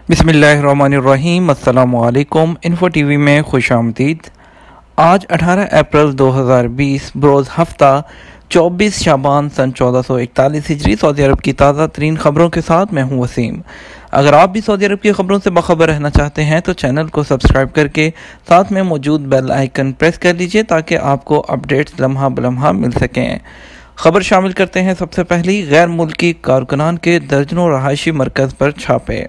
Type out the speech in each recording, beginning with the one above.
बिस्मिल्लाहिर्रहमानिर्रहीम। अस्सलामुअलैकुम। Info TV में खुश आमदीद। आज 18 अप्रैल 2020 बरोज़ हफ्ता 24 शाबान सन 1441 हिजरी सऊदी अरब की ताज़ा तरीन ख़बरों के साथ मैं हूँ वसीम। अगर आप भी सऊदी अरब की ख़बरों से बाखबर रहना चाहते हैं तो चैनल को सब्सक्राइब करके साथ में मौजूद बेल आइकन प्रेस कर लीजिए ताकि आपको अपडेट्स लम्हा बलम्हा मिल सकें। खबर शामिल करते हैं। सबसे पहली, गैर मुल्की कारकुनान के दर्जनों रहायशी मरकज़ पर छापे।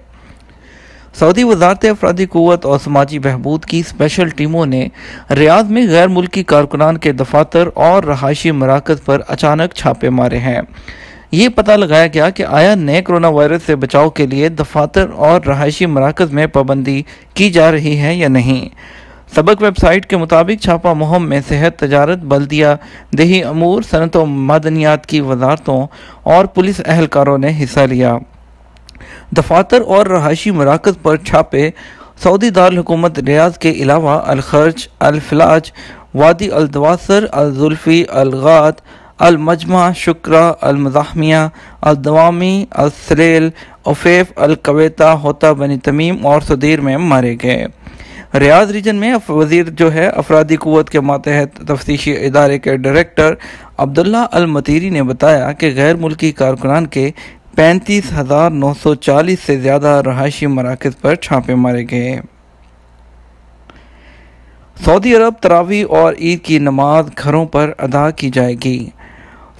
सऊदी वजारत अफरादी क़ुव्वत और समाजी बहबूद की स्पेशल टीमों ने रियाद में गैर मुल्की कारकुनान के दफातर और रहायशी मराकज़ पर अचानक छापे मारे हैं। ये पता लगाया गया कि आया नए कोरोना वायरस से बचाव के लिए दफातर और रहायशी मराकज़ में पाबंदी की जा रही है या नहीं। सबक वेबसाइट के मुताबिक छापा मुहिम में सेहत, तजारत, बल्दिया, देही अमूर, सनत व मादनियात की वजारतों और पुलिस अहलकारों ने हिस्सा लिया। दफातर और रहायशी मराकज़ पर छापे सऊदी दारुल हुकूमत रियाद के अलावा अल-खर्ज, अल-फलाज, वादी अल-दवासर, अल-जुल्फ़ी, अल-गात, अल-मजमा, शुक्रा, अल-मज़ाहमिया, अल-दवामी, अल-सलेल, उफ़ेफ, अल-कवेता, होता बनी तमीम और सदीर में मारे गए। रियाद रीजन में वज़ीर अफरादी क़ुव्वत के मातहत तफ्तीशी इदारे के डायरेक्टर अब्दुल्ला अल-मतीरी ने बताया कि गैर मुल्की कारकुनान के 35,940 से ज़्यादा रहायशी मराकज़ पर छापे मारे गए। सऊदी अरब तरावी और ईद की नमाज घरों पर अदा की जाएगी।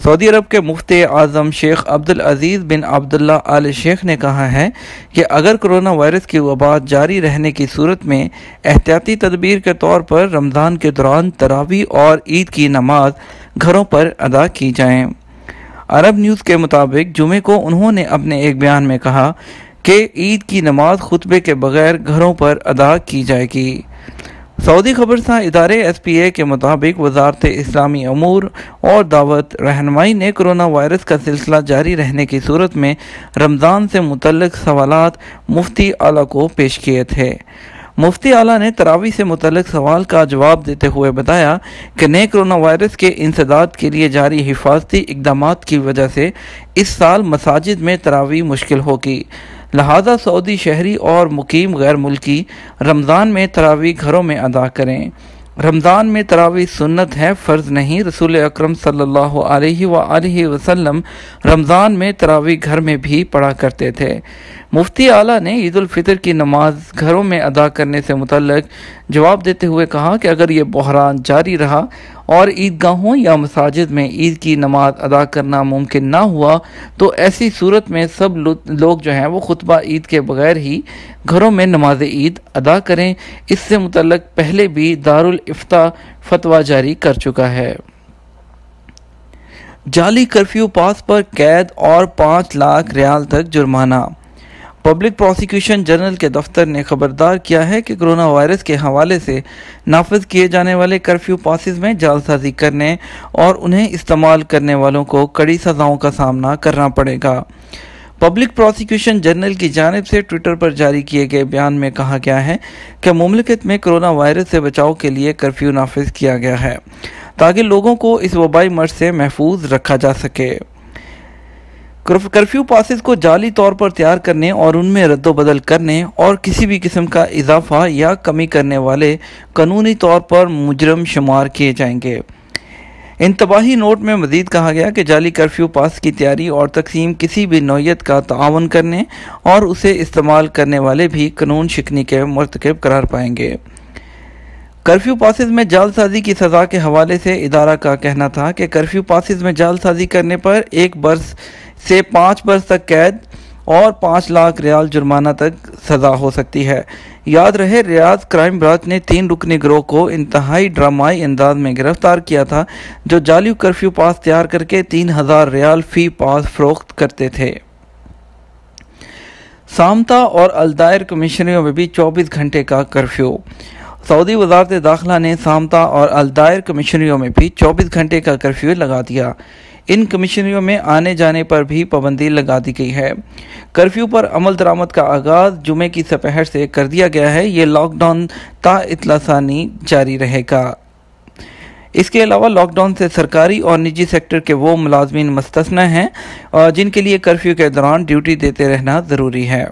सऊदी अरब के मुफ्ती आज़म शेख अब्दुल अज़ीज़ बिन अब्दुल्ला आल शेख ने कहा है कि अगर कोरोना वायरस की वबा जारी रहने की सूरत में एहतियाती तदबीर के तौर पर रमज़ान के दौरान तरावी और ईद की नमाज घरों पर अदा की जाएँ। अरब न्यूज़ के मुताबिक जुमे को उन्होंने अपने एक बयान में कहा कि ईद की नमाज खुतबे के बगैर घरों पर अदा की जाएगी। सऊदी खबरसां इदारे SPA के मुताबिक वजारत इस्लामी अमूर और दावत रहनुमाई ने कोरोना वायरस का सिलसिला जारी रहने की सूरत में रमज़ान से मुतल्लिक़ सवालात मुफ्ती आला को पेश किए थे। मुफ्ती आला ने तरावी से मुतल्लिक़ सवाल का जवाब देते हुए बताया कि नए कोरोना वायरस के इंसदाद के लिए जारी हिफाजती इक़दामात की वजह से इस साल मसाजिद में तरावी मुश्किल होगी, लिहाजा सऊदी शहरी और मुकीम गैर मुल्की रमज़ान में तरावी घरों में अदा करें। रमज़ान में तरावी सुन्नत है, फ़र्ज़ नहीं। रसूल अकरम सल्लल्लाहु अलैहि वसल्लम रमज़ान में तरावी घर में भी पढ़ा करते थे। मुफ्ती आला ने ईद उल फितर की नमाज घरों में अदा करने से मुतल्लिक़ जवाब देते हुए कहा कि अगर ये बहरान जारी रहा और ईदगाहों या मसाजिद में ईद की नमाज अदा करना मुमकिन ना हुआ तो ऐसी सूरत में सब लोग वो खुतबा ईद के बगैर ही घरों में नमाज ईद अदा करें। इससे मुतल्लिक़ पहले भी दारुल इफ्ता फतवा जारी कर चुका है। जाली कर्फ्यू पास पर कैद और 5 लाख रियाल तक जुर्माना। पब्लिक प्रोसिक्यूशन जनरल के दफ्तर ने खबरदार किया है कि कोरोना वायरस के हवाले से नाफिज किए जाने वाले कर्फ्यू पासिस में जालसाजी करने और उन्हें इस्तेमाल करने वालों को कड़ी सज़ाओं का सामना करना पड़ेगा। पब्लिक प्रोसिक्यूशन जनरल की जानिब से ट्विटर पर जारी किए गए बयान में कहा गया है कि मुमलिकत में कोरोना वायरस से बचाव के लिए कर्फ्यू नाफिज किया गया है ताकि लोगों को इस वबाई मर्ज से महफूज रखा जा सके। कर्फ्यू पासिस को जाली तौर पर तैयार करने और उनमें रद्दोबदल करने और किसी भी किस्म का इजाफा या कमी करने वाले कानूनी तौर पर मुजरम शुमार किए जाएंगे। इंतबाही नोट में मज़ीद कहा गया कि जाली कर्फ्यू पास की तैयारी और तकसीम किसी भी नौयत का तावन करने और उसे इस्तेमाल करने वाले भी कानून शिकनी के मर्तकब करार पाएंगे। कर्फ्यू पासिस में जालसाजी की सज़ा के हवाले से इदारा का कहना था कि कर्फ्यू पासिस में जालसाजी करने पर 1 बरस से 5 बरस तक कैद और 5 लाख रियाल जुर्माना तक सज़ा हो सकती है। याद रहे, रियाद क्राइम ब्रांच ने 3 रुकनी गिरोह को इंतहाई ड्रामाई अंदाज में गिरफ्तार किया था जो जाली कर्फ्यू पास तैयार करके 3,000 रियाल फ़ी पास फ़रोख्त करते थे। सामता और अलदायर कमिश्नरियों में भी 24 घंटे का कर्फ्यू। सऊदी वजारत दाखिला ने सामता और अलदायर कमिश्नरियों में भी 24 घंटे का कर्फ्यू लगा दिया। इन कमिश्नरियों में आने जाने पर भी पाबंदी लगा दी गई है। कर्फ्यू पर अमल दरामद का आगाज़ जुमे की सपहर से कर दिया गया है। ये लॉकडाउन ता इत्लासानी जारी रहेगा। इसके अलावा लॉकडाउन से सरकारी और निजी सेक्टर के वो मुलाजमीन मुस्तस्ना हैं जिनके लिए कर्फ्यू के दौरान ड्यूटी देते रहना ज़रूरी है।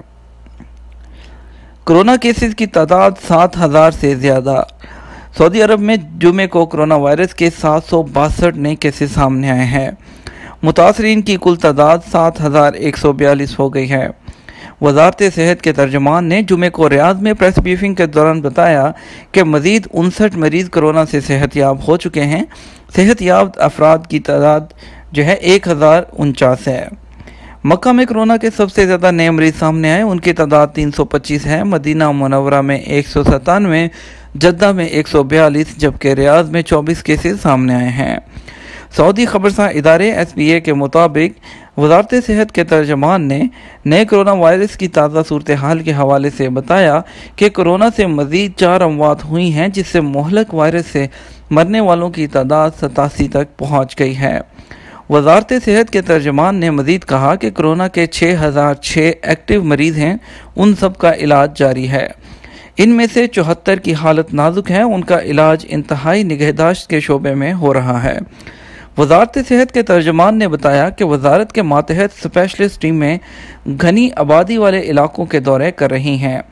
कोरोना केसेस की तादाद 7,000 से ज़्यादा। सऊदी अरब में जुमे को कोरोना वायरस के 762 नए केसेस सामने आए हैं। मुतासरीन की कुल तादाद 7,142 हो गई है। वजारत सेहत के तर्जमान ने जुमे को रियाद में प्रेस ब्रीफिंग के दौरान बताया कि मज़ीद 59 मरीज़ कोरोना से सेहतयाब हो चुके हैं। सेहतयाब अफराद की तादाद जो है 1049 है। मक्का में कोरोना के सबसे ज़्यादा नए मरीज सामने आए, उनकी तादाद 325 है। मदीना मुनव्वरा में 197, जद्दा में 142, जबकि रियाद में 24 केसेस सामने आए हैं। सऊदी खबरसां इदारे SBA के मुताबिक वजारत सेहत के तर्जमान ने नए कोरोना वायरस की ताज़ा सूरत हाल के हवाले से बताया कि कोरोना से मज़ीद 4 अमवात हुई हैं, जिससे मोहलक वायरस से मरने वालों की तादाद 87 तक पहुँच गई है। वजारत सेहत के तर्जमान ने मज़ीद कहा कि कोरोना के 6006 एक्टिव मरीज़ हैं, उन सब का इलाज जारी है। इनमें से 74 की हालत नाजुक है, उनका इलाज इंतहाई निगहदाश्त के शोबे में हो रहा है। वजारत सेहत के तर्जमान ने बताया कि वजारत के मातहत स्पेशलिस्ट टीमें घनी आबादी वाले इलाकों के दौरे कर रही हैं।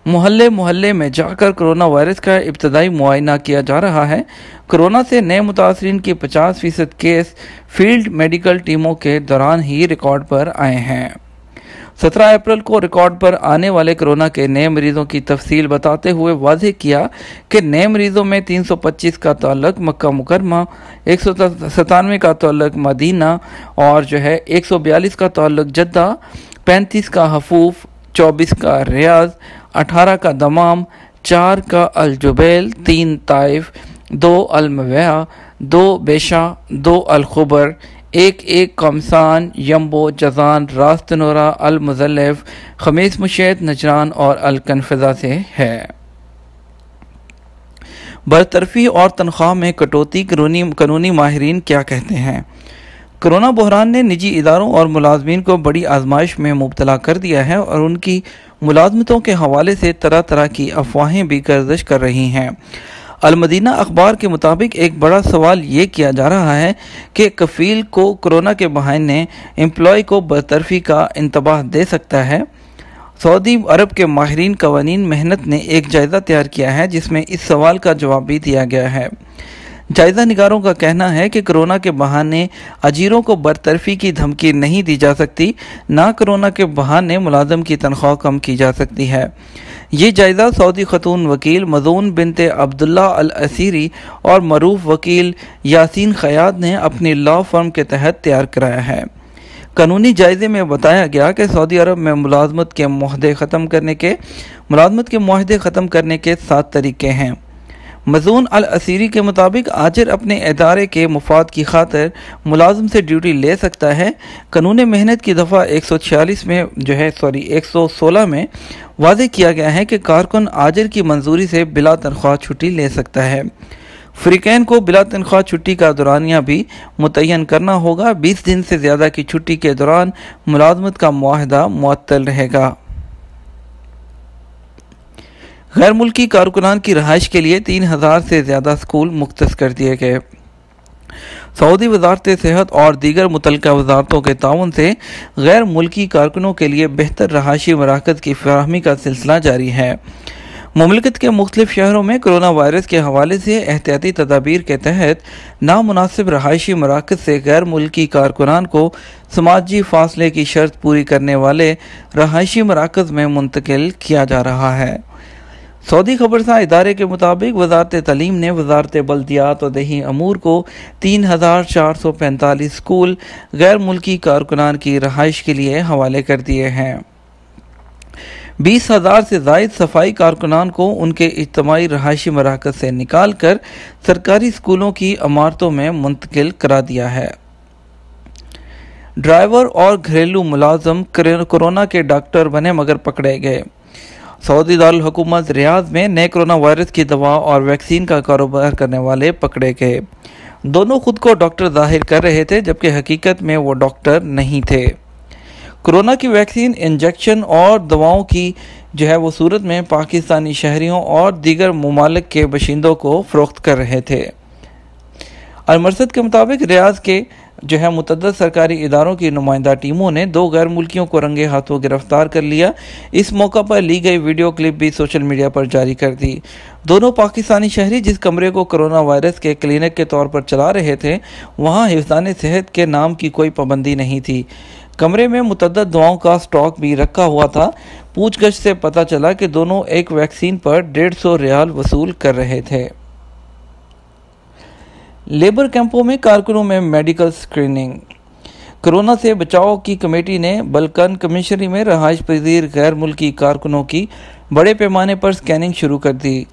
मोहल्ले मोहल्ले में जाकर कोरोना वायरस का इब्तदाई मुआयना किया जा रहा है। कोरोना से नए मुतासरीन के 50% केस फील्ड मेडिकल टीमों के दौरान ही रिकॉर्ड पर आए हैं। 17 अप्रैल को रिकॉर्ड पर आने वाले कोरोना के नए मरीजों की तफसील बताते हुए वाज़ेह किया कि नए मरीजों में 325 का ताल्लुक मक्का मुकरमा, 197 का ताल्लुक मदीना और 142 का ताल्लुक जद्दा, 35 का हफूफ, 24 का रियाज, 18 का दमाम, 4 का अल जुबैल, 3 ताइफ, 2 अल मवैया, 2 बेशा, 2 अल खुबर, 1 कमसान, यम्बो, जजान, रास्तनोरा, अल मुज़ल्लिफ, खमीस मुशैद, नजरान और अल कनफजा से है। बरतरफी और तनख्वाह में कटौती, कानूनी माहिरीन क्या कहते हैं। कोरोना बहरान ने निजी इदारों और मुलाजमीन को बड़ी आजमाइश में मुब्तला कर दिया है और उनकी मुलाजमतों के हवाले से तरह तरह की अफवाहें भी गर्दिश कर रही हैं। अल-मदीना अखबार के मुताबिक एक बड़ा सवाल ये किया जा रहा है कि कफील को कोरोना के बहाने एम्प्लॉय को बरतरफी का इंतबाह दे सकता है। सऊदी अरब के माहिरीन कवानीन मेहनत ने एक जायज़ा तैयार किया है जिसमें इस सवाल का जवाब भी दिया गया है। जायज़ा निगारों का कहना है कि कोरोना के बहाने अजीरों को बरतरफी की धमकी नहीं दी जा सकती, ना कोरोना के बहाने मुलाजम की तनख्वाह कम की जा सकती है। ये जायज़ा सऊदी खतून वकील मज़ून बिनते अब्दुल्ला अल असीरी और मरूफ वकील यासीन खयाद ने अपनी लॉ फर्म के तहत तैयार कराया है। कानूनी जायज़े में बताया गया कि सऊदी अरब में मुलाजमत के मुआहदे ख़त्म करने के 7 तरीक़े हैं। मज़ून अल असीरी के मुताबिक आजिर अपने इदारे के मुफाद की खातिर मुलाजिम से ड्यूटी ले सकता है। कानून मेहनत की दफ़ा 116 में वाज़ेह किया गया है कि कारकुन आजिर की मंजूरी से बिला तनख्वाह छुट्टी ले सकता है। फ़रीक़ैन को बिला तनख्वाह छुट्टी का दौरानिया भी मुतय्यन करना होगा। 20 दिन से ज़्यादा की छुट्टी के दौरान मुलाजमत का मुआहदा मुअत्तल रहेगा। गैर मुल्की कारकुनान की रहाइश के लिए 3000 से ज़्यादा स्कूल मुख्तस कर दिए गए। सऊदी वजारत सेहत और दीगर मुतल्लिका वजारतों के ताउन से गैर मुल्की कारकुनों के लिए बेहतर रहायशी मराकज़ की फराहमी का सिलसिला जारी है। मुमलिकत के मुख्तलिफ शहरों में कोरोना वायरस के हवाले से एहतियाती तदाबीर के तहत नामुनासिब रहायशी मराकज़ से गैर मुल्की कारकुनान को समाजी फासले की शर्त पूरी करने वाले रहायशी मराकज़ में मुंतकिल किया जा रहा है। सऊदी खबरसां इदारे के मुताबिक वजारत तालीम ने वजारत बल्दियात और दही अमूर को 3445 स्कूल गैर मुल्की कारकुनान की रहाइश के लिए हवाले कर दिए हैं। 20,000 से ज़ायद सफाई कारकुनान को उनके इज्तिमाई रहायशी मराकज़ से निकाल कर सरकारी स्कूलों की इमारतों में मुंतकिल करा दिया है। ड्राइवर और घरेलू मुलाजम कोरोना के डॉक्टर बने मगर पकड़े गए। सऊदी दारुल हुकूमत रियाद में नए कोरोना वायरस की दवा और वैक्सीन का कारोबार करने वाले पकड़े गए। दोनों खुद को डॉक्टर जाहिर कर रहे थे, जबकि हकीकत में वो डॉक्टर नहीं थे। कोरोना की वैक्सीन, इंजेक्शन और दवाओं की वो सूरत में पाकिस्तानी शहरियों और दीगर ममालिक के बशिंदों को फ़रोख्त कर रहे थे। अल-मरसद के मुताबिक रियाद के जो है मुतअद्दिद सरकारी इदारों की नुमाइंदा टीमों ने 2 गैर मुल्कियों को रंगे हाथों गिरफ्तार कर लिया। इस मौका पर ली गई वीडियो क्लिप भी सोशल मीडिया पर जारी कर दी। दोनों पाकिस्तानी शहरी जिस कमरे को कोरोना वायरस के क्लिनिक के तौर पर चला रहे थे, वहाँ हिफ्ज़ान सेहत के नाम की कोई पाबंदी नहीं थी। कमरे में मुतअद्दिद दवाओं का स्टॉक भी रखा हुआ था। पूछगछ से पता चला कि दोनों एक वैक्सीन पर 150 रियाल वसूल कर रहे थे। लेबर कैंपों में कारकुनों में मेडिकल स्क्रीनिंग। कोरोना से बचाव की कमेटी ने बलकन कमिश्नरी में रहायश पजीर गैर मुल्की कारकुनों की बड़े पैमाने पर स्कैनिंग शुरू कर दी।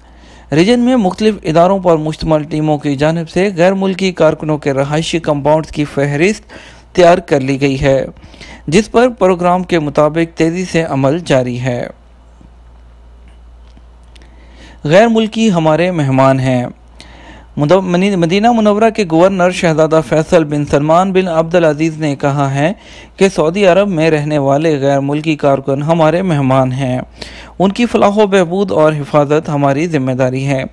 रीजन में मुख्तलिफ इदारों पर मुश्तमल टीमों की जानिब से गैर मुल्की कारकुनों के रहायशी कंपाउंड्स की फहरिस्त तैयार कर ली गई है, जिस पर प्रोग्राम के मुताबिक तेज़ी से अमल जारी है। गैर मुल्की हमारे मेहमान हैं। मदीना मुनव्वरा के गवर्नर शहजादा फैसल बिन सलमान बिन अब्दुल अजीज़ ने कहा है कि सऊदी अरब में रहने वाले गैर मुल्की कारकुन हमारे मेहमान हैं। उनकी फलाह बहबूद और हिफाजत हमारी जिम्मेदारी है।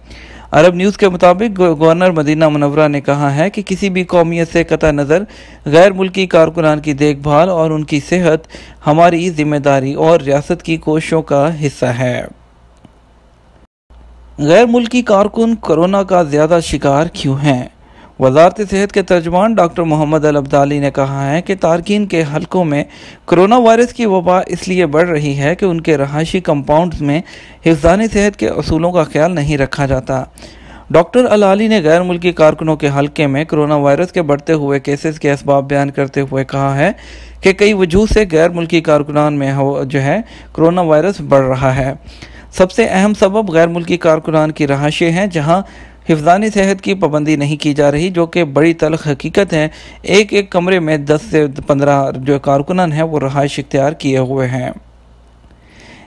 अरब न्यूज़ के मुताबिक गवर्नर मदीना मुनव्वरा ने कहा है कि किसी भी कौमियत से कतई नज़र गैर मुल्की कारकुनान की देखभाल और उनकी सेहत हमारी जिम्मेदारी और रियासत की कोशिशों का हिस्सा है। गैर मुल्की कारकुन कोरोना का ज़्यादा शिकार क्यों हैं? वज़ारत सेहत के तर्जुमान डॉक्टर मोहम्मद अल अब्दाली ने कहा है कि तारकीन के हलकों में कोरोना वायरस की वबा इसलिए बढ़ रही है कि उनके रहायशी कंपाउंड्स में हिफ्ज़ान सेहत के असूलों का ख्याल नहीं रखा जाता। डॉक्टर अल-आली ने गैर मुल्की कारकुनों के हलके में कोरोना वायरस के बढ़ते हुए केसेस के असबाब बयान करते हुए कहा है कि कई वजूह से गैर मुल्की कारकुनान में जो है कोरोना वायरस बढ़ रहा है। सबसे अहम सबब गैर मुल्की कारकुनान की रहायशें हैं, जहाँ हिफ्ज़ान सेहत की पाबंदी नहीं की जा रही, जो कि बड़ी तल्ख़ हकीकत है। एक कमरे में 10 से 15 जो कारकुनान हैं वो रहायश इख्तियार किए हुए हैं।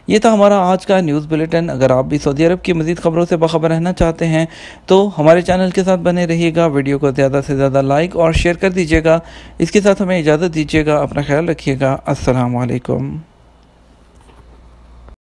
ये था हमारा आज का न्यूज़ बुलेटिन। अगर आप भी सऊदी अरब की मज़ीद ख़बरों से बाखबर रहना चाहते हैं तो हमारे चैनल के साथ बने रहिएगा। वीडियो को ज़्यादा से ज़्यादा लाइक और शेयर कर दीजिएगा। इसके साथ हमें इजाज़त दीजिएगा। अपना ख्याल रखिएगा। अस्सलाम वालेकुम।